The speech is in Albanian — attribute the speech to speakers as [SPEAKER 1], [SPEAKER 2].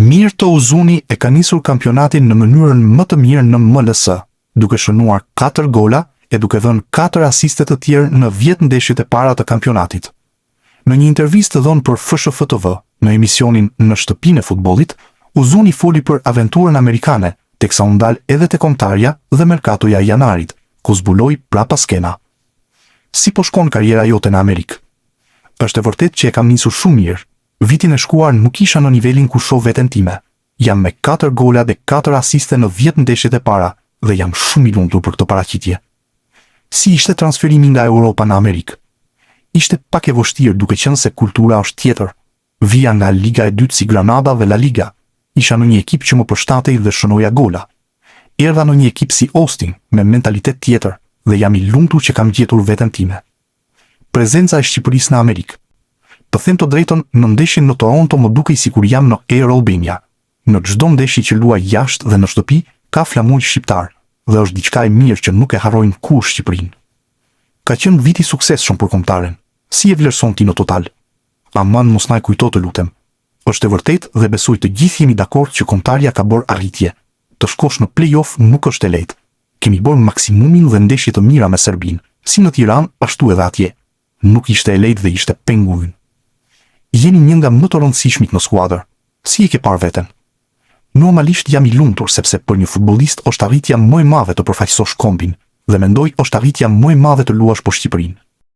[SPEAKER 1] Mirë të Uzuni e ka nisur kampionatin në mënyrën më të mirë në MLS, duke shënuar 4 gola e duke dhënë 4 asiste të tjerë në 10 ndeshjet e para të kampionatit. Në një intervistë dhënë për FSHF-TV në emisionin Në shtëpinë e futbollit, Uzuni foli për aventurën amerikane, teksa u ndal edhe te kombëtarja dhe merkatoja e janarit, ku zbuloi prapa skena. Si po shkon karriera jote në Amerikë? Është e vërtet që e kam nisur shumë mirë. Vitin e shkuar nuk isha në nivelin ku shoh veten time. Jam me 4 gola dhe 4 asiste në 10 ndeshjet e para dhe jam shumë i lumtur për këtë paraqitje. Si ishte transferimi nga Europa në Amerikë? Ishte pak e vështirë duke qenë se kultura është tjetër. Vija nga Liga e dytë si Granada dhe La Liga. Isha në një ekip që më përshtatej dhe shënoja gola. Erdha në një ekip si Austin me mentalitet tjetër dhe jam i lumtur që kam gjetur veten time. Prezenca e Shqipërisë në Amerikë. Të them të drejtën, në ndeshjen në Toronto më dukej sikur jam në Air Albania. Në çdo ndeshje që luaj jashtë dhe në shtëpi, ka flamuj shqiptar, dhe është diçka e mirë që nuk e harrojnë kurrë Shqipërinë. Ka qenë vit i suksesshëm për kombëtaren. Si e vlerëson ti në total? Aman mos na e kujto të lutem. Është e vërtetë dhe besoj të gjithë jemi dakord që kombëtarja ka bërë arritje. Të shkosh në play-off nuk është e lehtë. Kemi bërë maksimumin dhe ndeshje të mira me Serbinë, si në Tiranë, ashtu edhe atje. Nuk ishte e lehtë dhe ishte penguin. Jeni një nga më të rëndësishmit në skuadër. Si e ke parë veten? Normalisht jam i lumtur sepse për një futbollist është arritja më e madhe të përfaqësosh kombin dhe mendoj është arritja më e madhe të luash për Shqipërinë.